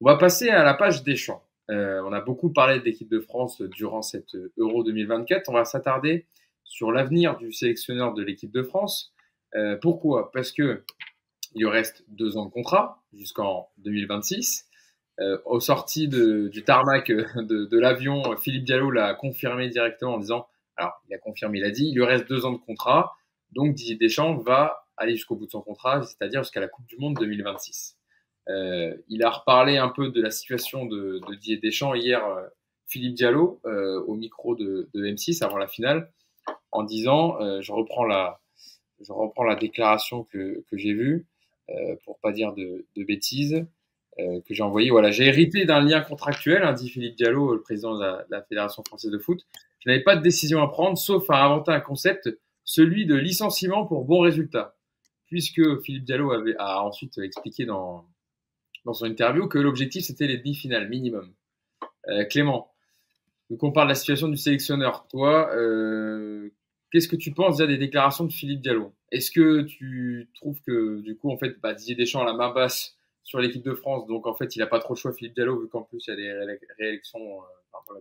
On va passer à la page Deschamps. On a beaucoup parlé de l'équipe de France durant cette Euro 2024. On va s'attarder sur l'avenir du sélectionneur de l'équipe de France. Pourquoi? Parce que il lui reste 2 ans de contrat jusqu'en 2026. Au sorti du tarmac de l'avion, Philippe Diallo l'a confirmé directement en disant, alors il a confirmé, il a dit, il lui reste 2 ans de contrat, donc Didier Deschamps va aller jusqu'au bout de son contrat, c'est-à-dire jusqu'à la Coupe du Monde 2026. Il a reparlé un peu de la situation de Didier Deschamps hier, Philippe Diallo, au micro de M6 avant la finale, en disant, je reprends la déclaration que j'ai vue, pour pas dire de bêtises, que j'ai envoyée. Voilà, j'ai hérité d'un lien contractuel, hein, dit Philippe Diallo, le président de la Fédération française de foot. Je n'avais pas de décision à prendre, sauf à inventer un concept, celui de licenciement pour bon résultat. Puisque Philippe Diallo a ensuite expliqué dans son interview que l'objectif c'était les demi-finales minimum. Clément, donc on parle de la situation du sélectionneur. Toi, qu'est-ce que tu penses déjà des déclarations de Philippe Diallo? Est-ce que tu trouves que du coup en fait Didier Deschamps a la main basse sur l'équipe de France, donc en fait il n'a pas trop le choix Philippe Diallo vu qu'en plus il y a des réélections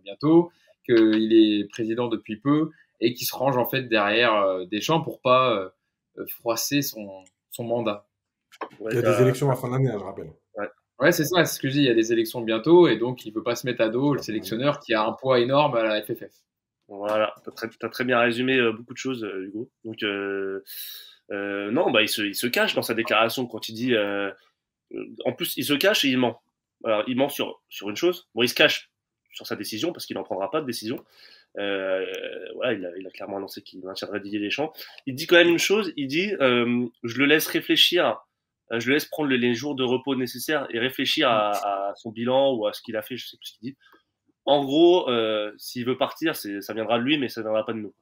bientôt, qu'il est président depuis peu et qu'il se range en fait derrière Deschamps pour pas froisser son mandat. Il y a des élections à fin d'année, je rappelle. Ouais, c'est ça, c'est ce que je dis. Il y a des élections bientôt et donc il ne peut pas se mettre à dos le sélectionneur qui a un poids énorme à la FFF. Voilà, tu as très bien résumé beaucoup de choses, Hugo. Donc, non, il se cache dans sa déclaration quand il dit. En plus, il se cache et il ment. Alors, il ment sur une chose. Bon, il se cache sur sa décision parce qu'il n'en prendra pas de décision. Voilà, il a clairement annoncé qu'il maintiendrait Didier Deschamps. Il dit quand même une chose. Il dit je le laisse réfléchir. Je le laisse prendre les jours de repos nécessaires et réfléchir à son bilan ou à ce qu'il a fait. Je sais plus ce qu'il dit. En gros, s'il veut partir, ça viendra de lui, mais ça ne viendra pas de nous.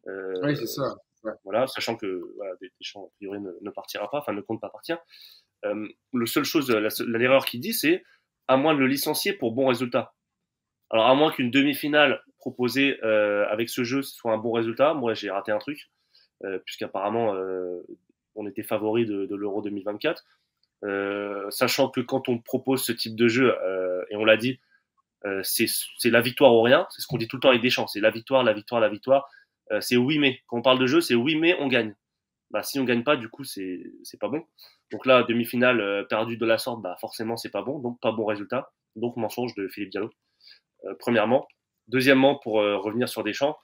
Oui, c'est ça. Ouais. Voilà, sachant que voilà, Deschamps, a priori, ne partira pas, enfin ne compte pas partir. Le seule chose, l'erreur qu'il dit, c'est à moins de le licencier pour bon résultat. Alors, à moins qu'une demi-finale proposée avec ce jeu soit un bon résultat, moi j'ai raté un truc, puisqu'apparemment on était favori de l'Euro 2024. Sachant que quand on propose ce type de jeu, et on l'a dit, c'est la victoire ou rien, c'est ce qu'on dit tout le temps avec Deschamps, c'est la victoire, la victoire, la victoire. C'est oui mais, quand on parle de jeu, c'est oui mais on gagne. Bah, si on gagne pas, du coup, c'est pas bon. Donc là, demi-finale perdue de la sorte, bah, forcément, c'est pas bon, donc pas bon résultat. Donc mensonge de Philippe Diallo, premièrement. Deuxièmement, pour revenir sur Deschamps,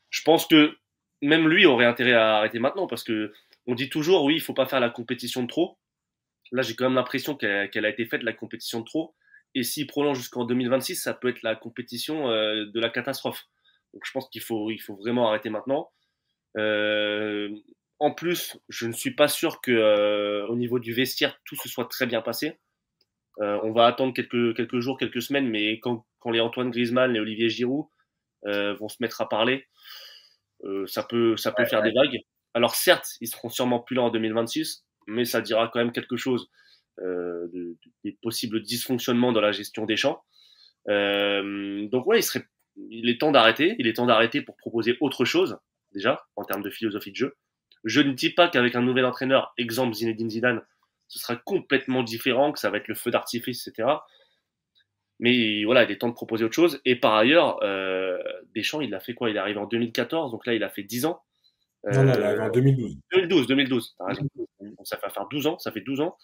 je pense que même lui aurait intérêt à arrêter maintenant, parce que on dit toujours, oui, il faut pas faire la compétition de trop. Là, j'ai quand même l'impression qu'elle a été faite, la compétition de trop. Et s'il prolonge jusqu'en 2026, ça peut être la compétition de la catastrophe. Donc je pense qu'il faut vraiment arrêter maintenant. En plus, je ne suis pas sûr que au niveau du vestiaire, tout se soit très bien passé. On va attendre quelques jours, quelques semaines, mais quand les Antoine Griezmann, les Olivier Giroud vont se mettre à parler, ça peut faire des vagues. Alors certes, ils seront sûrement plus là en 2026, mais ça dira quand même quelque chose des possibles dysfonctionnements dans la gestion des champs. Donc ouais, il est temps d'arrêter. Il est temps d'arrêter pour proposer autre chose, déjà, en termes de philosophie de jeu. Je ne dis pas qu'avec un nouvel entraîneur, exemple Zinedine Zidane, ce sera complètement différent, que ça va être le feu d'artifice, etc. Mais voilà, il est temps de proposer autre chose. Et par ailleurs, Deschamps, il a fait quoi? Il est arrivé en 2014, donc là, il a fait 10 ans. Non, il est arrivé en 2012. 2012, t'as raison. Donc ça va faire 12 ans, ça fait 12 ans.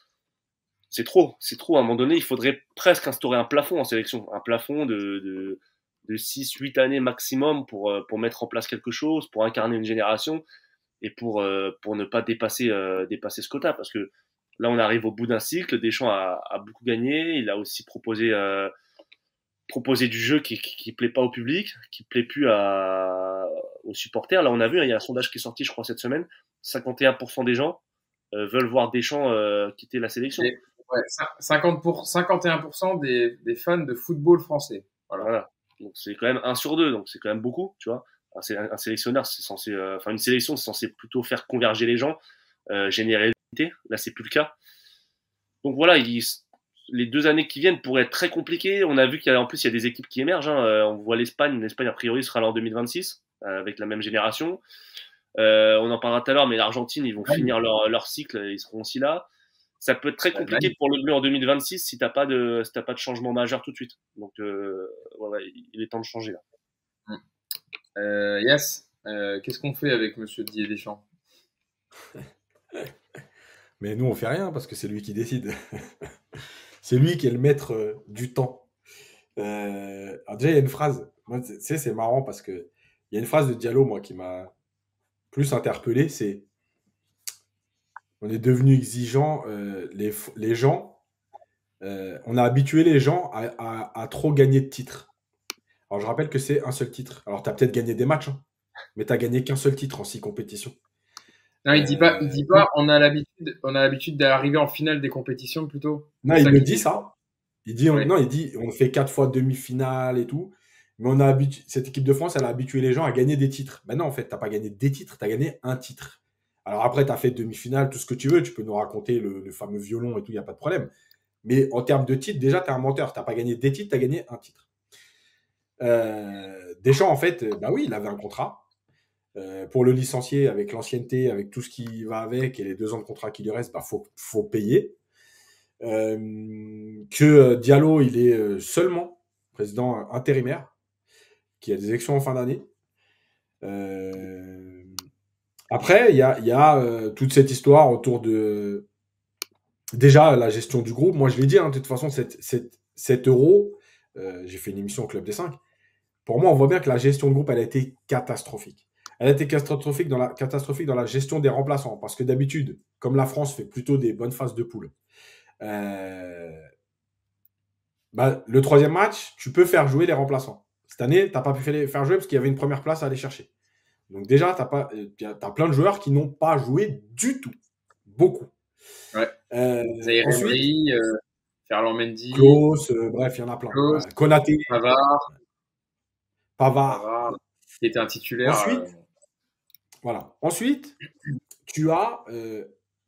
C'est trop. À un moment donné, il faudrait presque instaurer un plafond en sélection. Un plafond de 6-8 années maximum pour mettre en place quelque chose, pour incarner une génération et pour ne pas dépasser ce quota. Parce que là, on arrive au bout d'un cycle. Deschamps a beaucoup gagné. Il a aussi proposé du jeu qui plaît pas au public, qui plaît plus aux supporters. Là, on a vu, il y a un sondage qui est sorti, je crois, cette semaine. 51% des gens veulent voir Deschamps quitter la sélection. Ouais, 51% des fans de football français. Voilà. Donc c'est quand même 1 sur 2, donc c'est quand même beaucoup, tu vois. Un sélectionneur, c'est censé, une sélection, c'est censé plutôt faire converger les gens, générer l'unité. Là, c'est plus le cas. Donc voilà, les 2 années qui viennent pourraient être très compliquées. On a vu qu'en plus, il y a des équipes qui émergent. On voit l'Espagne. L'Espagne, a priori, sera là en 2026, avec la même génération. On en parlera tout à l'heure, mais l'Argentine, ils vont finir leur cycle, ils seront aussi là. ça peut être très compliqué pour le Bleu en 2026 si t'as pas de changement majeur tout de suite. Donc, il est temps de changer là. Yes. Qu'est-ce qu'on fait avec Monsieur Didier Deschamps? Mais nous, on fait rien parce que c'est lui qui décide. C'est lui qui est le maître du temps. Alors déjà, il y a une phrase. Moi, tu sais, c'est marrant parce que il y a une phrase de Diallo, moi, qui m'a plus interpellé. C'est on est devenu exigeant, les gens. On a habitué les gens à trop gagner de titres. Alors, je rappelle que c'est un seul titre. Alors, tu as peut-être gagné des matchs, hein, mais tu n'as gagné qu'un seul titre en 6 compétitions. Non, il dit pas, on a l'habitude d'arriver en finale des compétitions plutôt. Non, il me dit ça. Il dit, non, il dit, on fait 4 fois demi-finale et tout. Mais cette équipe de France, elle a habitué les gens à gagner des titres. Ben non, en fait, tu n'as pas gagné des titres, tu as gagné un titre. Alors après, tu as fait demi-finale, tout ce que tu veux. Tu peux nous raconter le fameux violon et tout, il n'y a pas de problème. Mais en termes de titres, déjà, tu es un menteur. Tu n'as pas gagné des titres, tu as gagné un titre. Deschamps, en fait, bah oui, il avait un contrat. Pour le licencier, avec l'ancienneté, avec tout ce qui va avec et les 2 ans de contrat qui lui reste, bah, faut payer. Que Diallo, il est seulement président intérimaire, qui a des élections en fin d'année. Après, il y a toute cette histoire autour de déjà la gestion du groupe. Moi, je l'ai dit, hein, de toute façon, 7 euros, j'ai fait une émission au Club des 5. Pour moi, on voit bien que la gestion de groupe, elle a été catastrophique. Elle a été catastrophique dans la gestion des remplaçants. Parce que d'habitude, comme la France fait plutôt des bonnes phases de poule, le 3e match, tu peux faire jouer les remplaçants. Cette année, tu n'as pas pu faire jouer parce qu'il y avait une première place à aller chercher. Donc déjà, tu as plein de joueurs qui n'ont pas joué du tout. Beaucoup. Ouais. Zaïre Emery, Ferland Mendy. Klose, bref, il y en a plein. Klose, Konaté. Pavard. Qui était un titulaire. Ensuite, voilà. Ensuite, tu as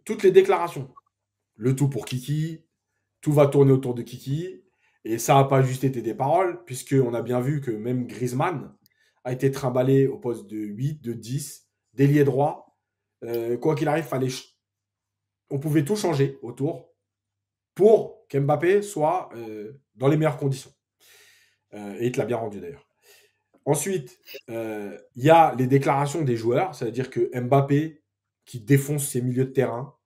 toutes les déclarations. Le tout pour Kiki. Tout va tourner autour de Kiki. Et ça n'a pas juste été des paroles, puisqu'on a bien vu que même Griezmann a été trimballé au poste de 8, de 10, d'ailier droit. Quoi qu'il arrive, on pouvait tout changer autour pour qu'Mbappé soit dans les meilleures conditions. Et il te l'a bien rendu d'ailleurs. Ensuite, il y a les déclarations des joueurs, c'est-à-dire que Mbappé qui défonce ses milieux de terrain,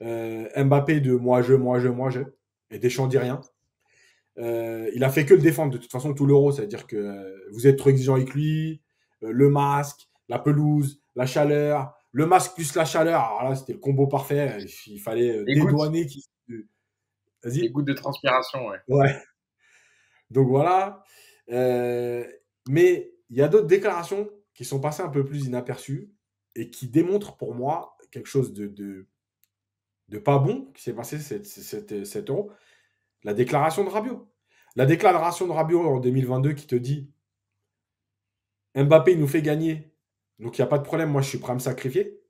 Mbappé de moi je, et Deschamps dit rien. Il a fait que le défendre de toute façon tout l'Euro, c'est-à-dire que vous êtes trop exigeant avec lui, le masque, la pelouse, la chaleur, le masque plus la chaleur, alors là c'était le combo parfait, il fallait dédouaner. Vas-y. Les gouttes de transpiration, ouais. Ouais. Donc voilà. Mais il y a d'autres déclarations qui sont passées un peu plus inaperçues et qui démontrent pour moi quelque chose de pas bon qui s'est passé cet Euro. La déclaration de Rabiot. La déclaration de Rabiot en 2022 qui te dit Mbappé, il nous fait gagner. Donc, il n'y a pas de problème. Moi, je suis prêt à me sacrifier.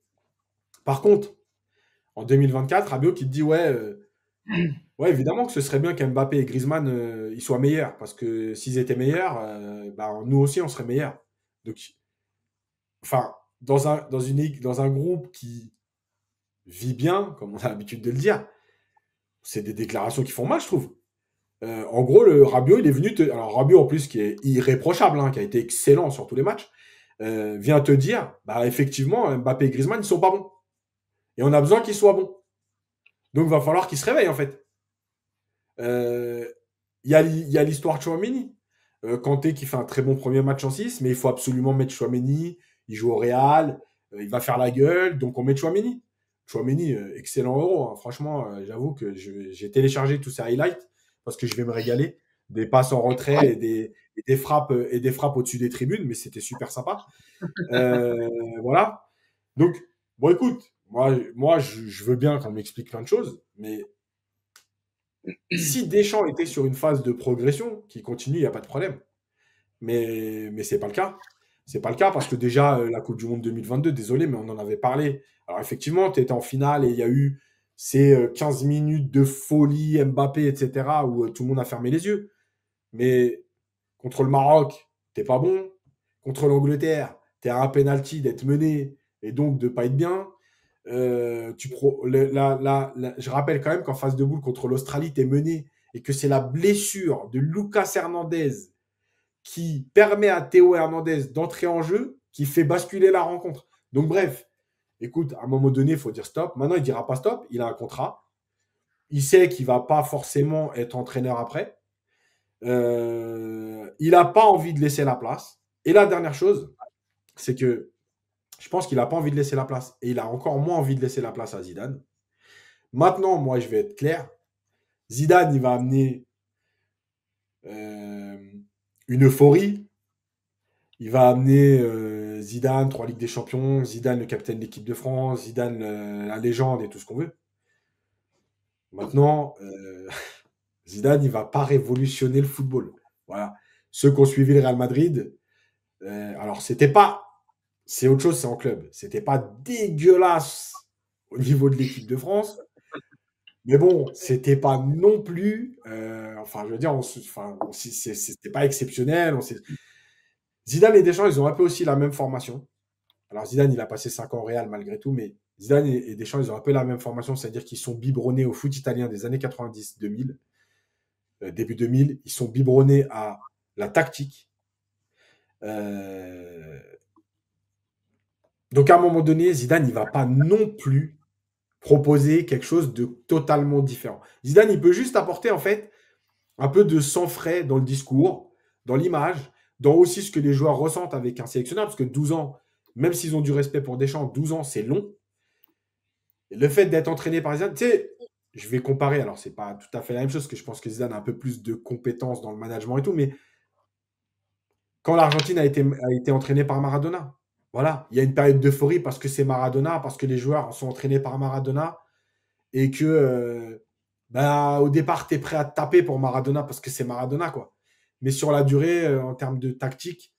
Par contre, en 2024, Rabiot qui te dit ouais, évidemment que ce serait bien qu'Mbappé et Griezmann ils soient meilleurs. Parce que s'ils étaient meilleurs, nous aussi, on serait meilleurs. Donc, enfin, dans un groupe qui vit bien, comme on a l'habitude de le dire, c'est des déclarations qui font mal, je trouve. En gros, le Rabiot, il est venu alors Rabiot, en plus, qui est irréprochable, qui a été excellent sur tous les matchs, vient te dire, effectivement, Mbappé et Griezmann, ils sont pas bons. Et on a besoin qu'ils soient bons. Donc, il va falloir qu'ils se réveillent, en fait. Il y a l'histoire de Tchouaméni. Kanté qui fait un très bon premier match en 6, mais il faut absolument mettre Tchouaméni. Il joue au Real, il va faire la gueule, donc on met Tchouaméni. Tchouaméni, excellent Euro. Franchement, j'avoue que j'ai téléchargé tous ces highlights parce que je vais me régaler. Des passes en retrait et des frappes au-dessus des tribunes, mais c'était super sympa. Voilà. Donc, bon, écoute, moi je veux bien qu'on m'explique plein de choses, mais si Deschamps était sur une phase de progression qui continue, il n'y a pas de problème. Mais c'est pas le cas. C'est pas le cas parce que déjà, la Coupe du Monde 2022, désolé, mais on en avait parlé. Alors effectivement, tu étais en finale et il y a eu ces 15 minutes de folie, Mbappé, etc., où tout le monde a fermé les yeux. Mais contre le Maroc, t'es pas bon. Contre l'Angleterre, t'es à un penalty d'être mené et donc de pas être bien. Je rappelle quand même qu'en phase de boule contre l'Australie, tu es mené et que c'est la blessure de Lucas Hernandez qui permet à Théo Hernandez d'entrer en jeu qui fait basculer la rencontre. Donc bref, écoute, à un moment donné, il faut dire stop. Maintenant, il ne dira pas stop, il a un contrat. Il sait qu'il ne va pas forcément être entraîneur après. Il n'a pas envie de laisser la place. Et la dernière chose, c'est que je pense qu'il n'a pas envie de laisser la place. Et il a encore moins envie de laisser la place à Zidane. Maintenant, moi, je vais être clair. Zidane, il va amener une euphorie. Il va amener Zidane, 3 Ligues des Champions, Zidane, le capitaine de l'équipe de France, Zidane, la légende et tout ce qu'on veut. Maintenant, Zidane, il ne va pas révolutionner le football. Voilà. Ceux qui ont suivi le Real Madrid, alors c'était pas, c'est autre chose, c'est en club. C'était pas dégueulasse au niveau de l'équipe de France, mais bon, c'était pas non plus, enfin, je veux dire, c'était pas exceptionnel. Zidane et Deschamps, ils ont un peu aussi la même formation. Alors Zidane, il a passé 5 ans au Real malgré tout, mais Zidane et Deschamps, ils ont un peu la même formation, c'est-à-dire qu'ils sont biberonnés au foot italien des années 90-2000. Début 2000, ils sont biberonnés à la tactique. Donc à un moment donné, Zidane, il ne va pas non plus proposer quelque chose de totalement différent. Zidane, il peut juste apporter en fait un peu de sang frais dans le discours, dans l'image, dans aussi ce que les joueurs ressentent avec un sélectionneur, parce que 12 ans, même s'ils ont du respect pour Deschamps, 12 ans, c'est long. Et le fait d'être entraîné par Zidane, tu sais, je vais comparer, alors c'est pas tout à fait la même chose, parce que je pense que Zidane a un peu plus de compétences dans le management et tout, mais quand l'Argentine a été entraînée par Maradona, voilà, il y a une période d'euphorie parce que c'est Maradona, parce que les joueurs sont entraînés par Maradona, et que au départ, tu es prêt à te taper pour Maradona parce que c'est Maradona, quoi. Mais sur la durée, en termes de tactique,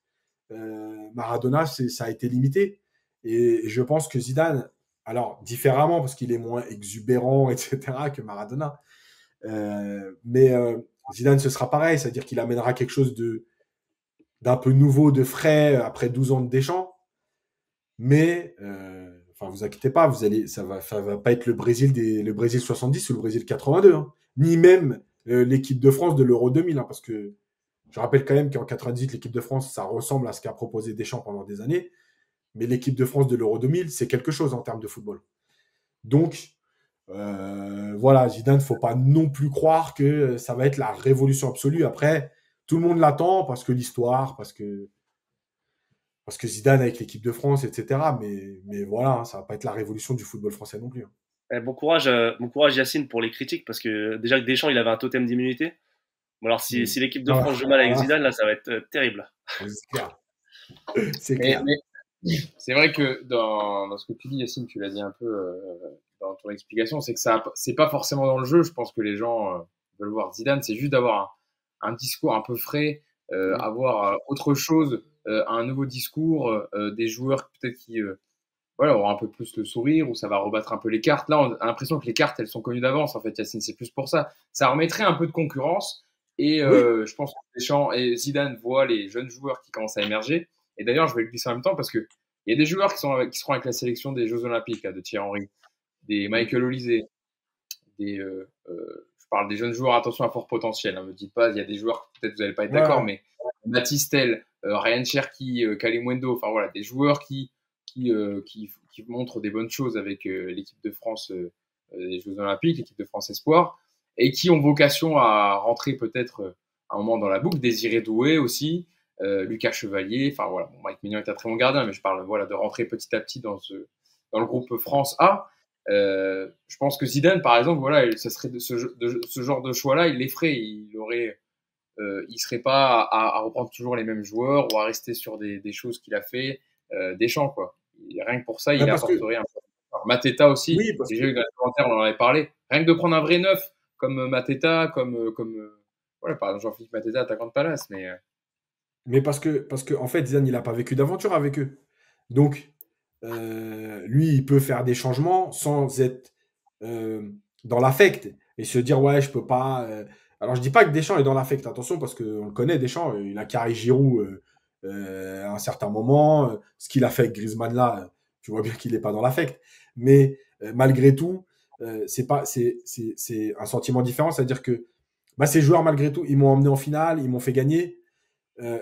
Maradona, ça a été limité. Et je pense que Zidane, alors différemment parce qu'il est moins exubérant, etc., que Maradona, mais Zidane, ce sera pareil, c'est-à-dire qu'il amènera quelque chose d'un peu nouveau, de frais, après 12 ans de Deschamps. Mais, enfin, vous inquiétez pas, ça va pas être le Brésil 70 ou le Brésil 82, hein. Ni même l'équipe de France de l'Euro 2000, hein, parce que je rappelle quand même qu'en 98, l'équipe de France, ça ressemble à ce qu'a proposé Deschamps pendant des années. Mais l'équipe de France de l'Euro 2000, c'est quelque chose en termes de football. Donc, voilà, Zidane, il ne faut pas non plus croire que ça va être la révolution absolue. Après, tout le monde l'attend parce que l'histoire, parce que Zidane avec l'équipe de France, etc. Mais voilà, hein, ça va pas être la révolution du football français non plus, hein. Bon courage Yacine pour les critiques, parce que déjà que Deschamps, il avait un totem d'immunité. Bon, alors si l'équipe de France joue mal avec Zidane, là, ça va être terrible. C'est clair. C'est clair. Mais c'est vrai que dans ce que tu dis, Yacine, tu l'as dit un peu dans ton explication, c'est que c'est pas forcément dans le jeu. Je pense que les gens veulent voir Zidane, c'est juste d'avoir un discours un peu frais, avoir autre chose, un nouveau discours, des joueurs peut-être qui voilà, auront un peu plus le sourire, ou ça va rebattre un peu les cartes. Là, on a l'impression que les cartes, elles sont connues d'avance, en fait, Yacine, c'est plus pour ça. Ça remettrait un peu de concurrence, et je pense que Deschamps et Zidane voient les jeunes joueurs qui commencent à émerger. Et d'ailleurs, je vais le glisser en même temps parce que il y a des joueurs qui seront avec la sélection des Jeux Olympiques, là, de Thierry Henry, des Michael Olise, je parle des jeunes joueurs, attention à fort potentiel. Ne me dites pas, il y a des joueurs, peut-être vous n'allez pas être d'accord, mais Matistel, Ryan Cherki, Kalimundo, enfin voilà, des joueurs qui montrent des bonnes choses avec l'équipe de France des Jeux Olympiques, l'équipe de France Espoir, et qui ont vocation à rentrer peut-être un moment dans la boucle. Désiré Doué aussi, Lucas Chevalier, enfin voilà, bon, Mike Maignan est un très bon gardien, mais je parle voilà, de rentrer petit à petit dans le groupe France A. Je pense que Zidane, par exemple, voilà, ça serait ce genre de choix-là, il les ferait. Il serait pas à reprendre toujours les mêmes joueurs ou à rester sur des choses qu'il a fait, Deschamps, quoi. Rien que pour ça, il apporterait un peu. Alors, Mateta aussi, oui, déjà eu dans les commentaires, on en avait parlé. Rien que de prendre un vrai neuf comme Mateta, comme voilà, par exemple Jean-Philippe Mateta, attaquant de Palace, mais parce que en fait, Zidane, il n'a pas vécu d'aventure avec eux. Donc, lui, il peut faire des changements sans être dans l'affect et se dire ouais, je peux pas. Alors, je dis pas que Deschamps est dans l'affect, attention, parce qu'on le connaît, Deschamps, il a carré Giroud à un certain moment. Ce qu'il a fait avec Griezmann là, Tu vois bien qu'il n'est pas dans l'affect. Mais malgré tout, c'est un sentiment différent. C'est-à-dire que ces joueurs, malgré tout, ils m'ont emmené en finale, ils m'ont fait gagner.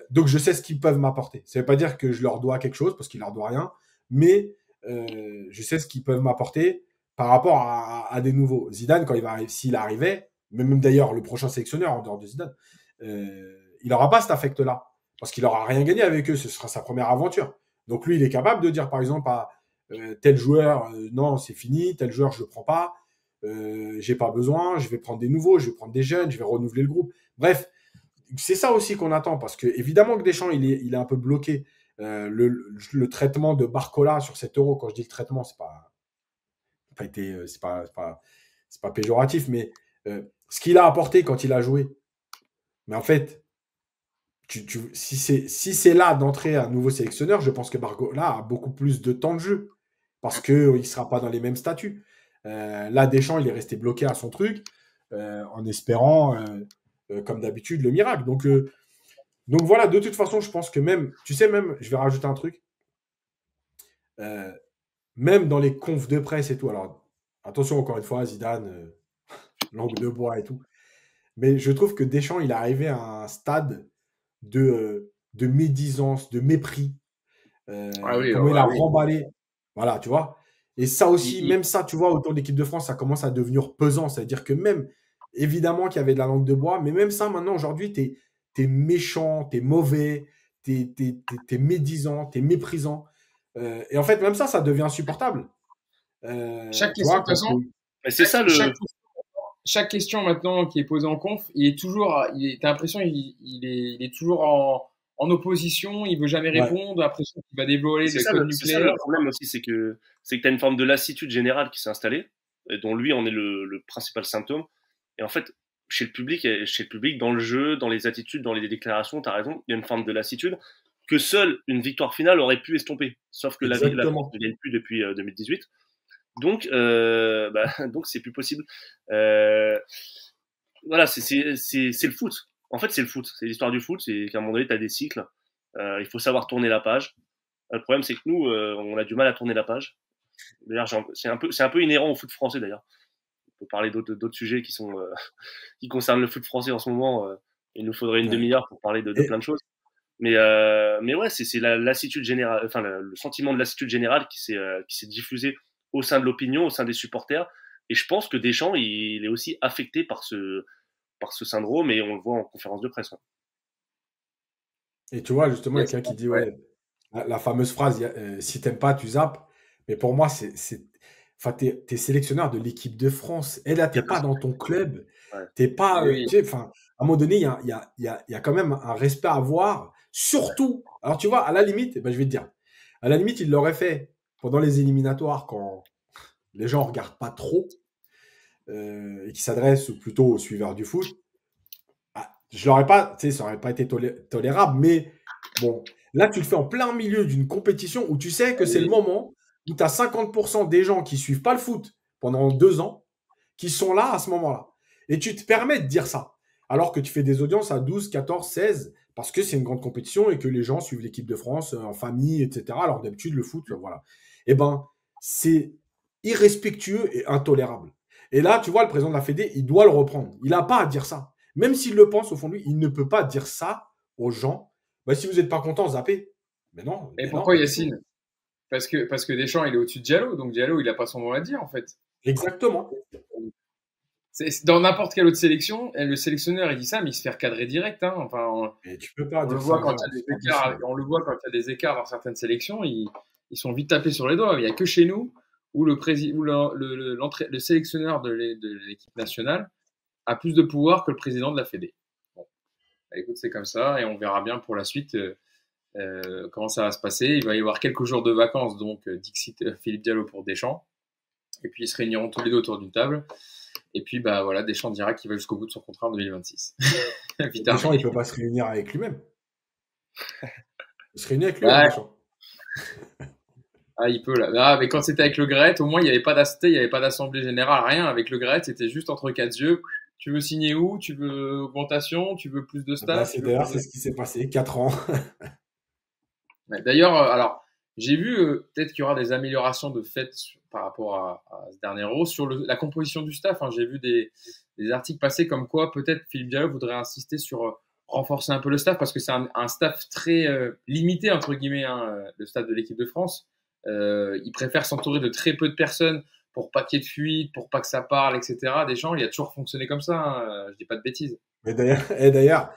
Donc, je sais ce qu'ils peuvent m'apporter. Ça ne veut pas dire que je leur dois quelque chose, parce qu'ils ne leur doivent rien. Mais je sais ce qu'ils peuvent m'apporter par rapport à des nouveaux. Zidane, s'il arrivait, même d'ailleurs le prochain sélectionneur en dehors de Zidane, il n'aura pas cet affect-là. Parce qu'il n'aura rien gagné avec eux. Ce sera sa première aventure. Donc, lui, il est capable de dire, par exemple, à tel joueur, non, c'est fini, tel joueur, je ne le prends pas. J'ai pas besoin, je vais prendre des nouveaux, je vais prendre des jeunes, je vais renouveler le groupe. Bref, c'est ça aussi qu'on attend, parce que évidemment que Deschamps, il est un peu bloqué. Le traitement de Barcola sur cet Euro, quand je dis le traitement, c'est pas péjoratif, mais ce qu'il a apporté quand il a joué. Mais en fait, si c'est là d'entrer un nouveau sélectionneur, je pense que Barcola a beaucoup plus de temps de jeu, parce qu'il ne sera pas dans les mêmes statuts. Là, Deschamps, il est resté bloqué à son truc, en espérant, comme d'habitude, le miracle. Donc voilà, de toute façon, je pense que même, tu sais, même, je vais rajouter un truc, même dans les confs de presse et tout, alors attention, encore une fois, Zidane, langue de bois et tout, mais je trouve que Deschamps, il est arrivé à un stade de médisance, de mépris. Comment il a remballé. Voilà, tu vois. Et ça aussi, même ça, tu vois, autour de l'équipe de France, ça commence à devenir pesant. C'est-à-dire que même, évidemment qu'il y avait de la langue de bois, mais même ça, maintenant, aujourd'hui, t'es méchant, t'es mauvais, t'es médisant, t'es méprisant. Et en fait, même ça devient insupportable. Chaque question, de toute façon, c'est ça chaque question maintenant qui est posée en conf, il est toujours, t'as l'impression il est toujours en opposition, il veut jamais répondre, l'impression qu'il va dévoiler le code nucléaire. C'est ça le problème aussi, c'est que t'as une forme de lassitude générale qui s'est installée, et dont lui en est le principal symptôme. Et en fait, chez le public, dans le jeu, dans les attitudes, dans les déclarations, t'as raison, il y a une forme de lassitude que seule une victoire finale aurait pu estomper. Sauf que la France ne gagne plus depuis 2018. Donc c'est plus possible. Voilà, c'est le foot. En fait, c'est le foot. C'est l'histoire du foot. C'est qu'à un moment donné, t'as des cycles. Il faut savoir tourner la page. Le problème, c'est que nous, on a du mal à tourner la page. D'ailleurs, c'est un peu inhérent au foot français, d'ailleurs. On peut parler d'autres sujets qui concernent le foot français en ce moment. Il nous faudrait une demi-heure pour parler de plein de choses. Mais ouais, c'est la lassitude générale, enfin le sentiment de lassitude générale qui s'est diffusé au sein de l'opinion, au sein des supporters. Et je pense que Deschamps, il est aussi affecté par ce syndrome, et on le voit en conférence de presse. Et tu vois, justement, il y a quelqu'un qui dit, la fameuse phrase, si t'aimes pas, tu zappes. Mais pour moi, enfin, t'es sélectionneur de l'équipe de France. Et là, t'es pas dans ton club. Ouais. T'es pas, tu sais, enfin, à un moment donné, il y a quand même un respect à avoir. Surtout, alors tu vois, à la limite, je vais te dire, à la limite, il l'aurait fait pendant les éliminatoires, quand les gens regardent pas trop, et qui s'adressent plutôt aux suiveurs du foot. Je l'aurais pas, tu sais, ça aurait pas été tolérable, mais bon, là, tu le fais en plein milieu d'une compétition où tu sais que c'est le moment où tu as 50% des gens qui suivent pas le foot pendant 2 ans, qui sont là à ce moment-là. Et tu te permets de dire ça, alors que tu fais des audiences à 12, 14, 16, parce que c'est une grande compétition et que les gens suivent l'équipe de France en famille, etc. Alors d'habitude, le foot, voilà. Eh ben, c'est irrespectueux et intolérable. Et là, tu vois, le président de la Fédé, il doit le reprendre. Il n'a pas à dire ça. Même s'il le pense au fond de lui, il ne peut pas dire ça aux gens. Si vous n'êtes pas content, zappez. Mais non. Et pourquoi Yacine ? Parce que Deschamps, il est au-dessus de Diallo. Donc Diallo, il n'a pas son mot à dire, en fait. Exactement. Dans n'importe quelle autre sélection, le sélectionneur, il dit ça, mais il se fait recadrer direct. Hein. Enfin, tu peux pas on le voit quand il y a des écarts dans certaines sélections, ils sont vite tapés sur les doigts. Il n'y a que chez nous où le sélectionneur de l'équipe nationale a plus de pouvoir que le président de la Fédé. Bon. Écoute, c'est comme ça, et on verra bien pour la suite comment ça va se passer. Il va y avoir quelques jours de vacances, donc Dixit Philippe Diallo pour Deschamps. Et puis ils se réuniront tous les deux autour d'une table. Et puis voilà, Deschamps dira qu'il va jusqu'au bout de son contrat en 2026. Deschamps, il ne peut pas se réunir avec lui-même. Il se réunit avec lui-même, Deschamps. Il peut là. Ah, mais quand c'était avec Le Graët, au moins il n'y avait pas d'assemblée générale, rien. Avec Le Graët, c'était juste entre quatre yeux. Tu veux signer où ? Tu veux augmentation ? Tu veux plus de staff ? C'est ce qui s'est passé, 4 ans. D'ailleurs, alors, J'ai vu peut-être qu'il y aura des améliorations de fait par rapport à ce dernier Euro sur la composition du staff. Hein. J'ai vu des articles passer comme quoi peut-être Philippe Diallo voudrait insister sur renforcer un peu le staff parce que c'est un staff très limité entre guillemets, hein, le staff de l'équipe de France. Il préfère s'entourer de très peu de personnes pour pas qu'il y ait de fuite, pour pas que ça parle, etc. Deschamps, il a toujours fonctionné comme ça. Hein. Je dis pas de bêtises. Et d'ailleurs,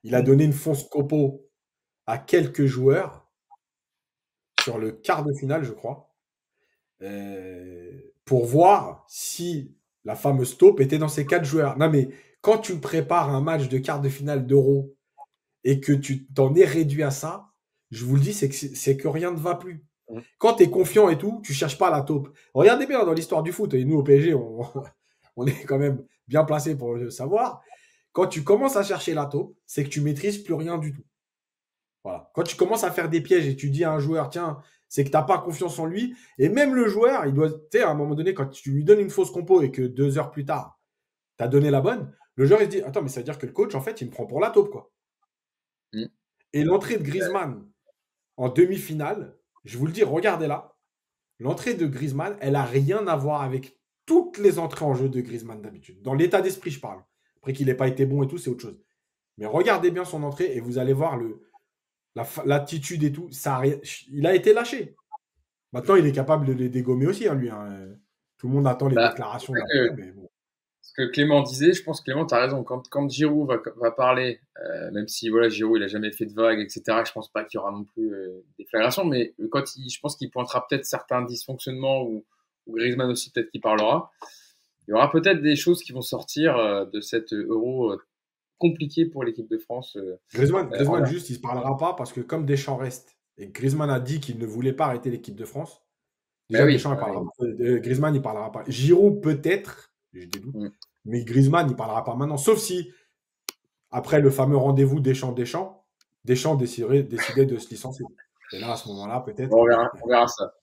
il a donné une fausse compo à quelques joueurs sur le quart de finale, je crois, pour voir si la fameuse taupe était dans ces 4 joueurs. Non, mais quand tu prépares un match de quart de finale d'Euro et que tu t'en es réduit à ça, je vous le dis, c'est que rien ne va plus. Quand tu es confiant et tout, tu cherches pas la taupe. Regardez bien dans l'histoire du foot, et nous au PSG, on est quand même bien placé pour le savoir. Quand tu commences à chercher la taupe, c'est que tu maîtrises plus rien du tout. Voilà. Quand tu commences à faire des pièges et tu dis à un joueur, tiens, c'est que tu n'as pas confiance en lui, et même le joueur, il doit, tu sais, à un moment donné, quand tu lui donnes une fausse compo et que 2 heures plus tard, tu as donné la bonne, le joueur, il se dit, attends, mais ça veut dire que le coach, en fait, il me prend pour la taupe, quoi. Mm. Et l'entrée de Griezmann en demi-finale, je vous le dis, regardez là, l'entrée de Griezmann, elle n'a rien à voir avec toutes les entrées en jeu de Griezmann d'habitude. Dans l'état d'esprit, je parle. Après qu'il n'ait pas été bon et tout, c'est autre chose. Mais regardez bien son entrée et vous allez voir l'attitude et tout. Il a été lâché. Maintenant, il est capable de les dégommer aussi, hein, lui. Hein. Tout le monde attend les déclarations d'après, mais bon. Ce que Clément disait, je pense que Clément, tu as raison. Quand Giroud va parler, même si voilà, Giroud, il a jamais fait de vagues, etc., je pense pas qu'il y aura non plus des flagrations, mais je pense qu'il pointera peut-être certains dysfonctionnements ou Griezmann aussi, peut-être qu'il parlera. Il y aura peut-être des choses qui vont sortir de cet Euro compliqué pour l'équipe de France. Griezmann juste, il se parlera pas parce que comme Deschamps reste et Griezmann a dit qu'il ne voulait pas arrêter l'équipe de France, déjà Deschamps, il parlera pas. Griezmann, il parlera pas. Giroud, peut-être, j'ai des doutes, mais Griezmann, il parlera pas maintenant, sauf si, après le fameux rendez-vous Deschamps déciderait de se licencier. Et là, à ce moment-là, peut-être. On verra ça.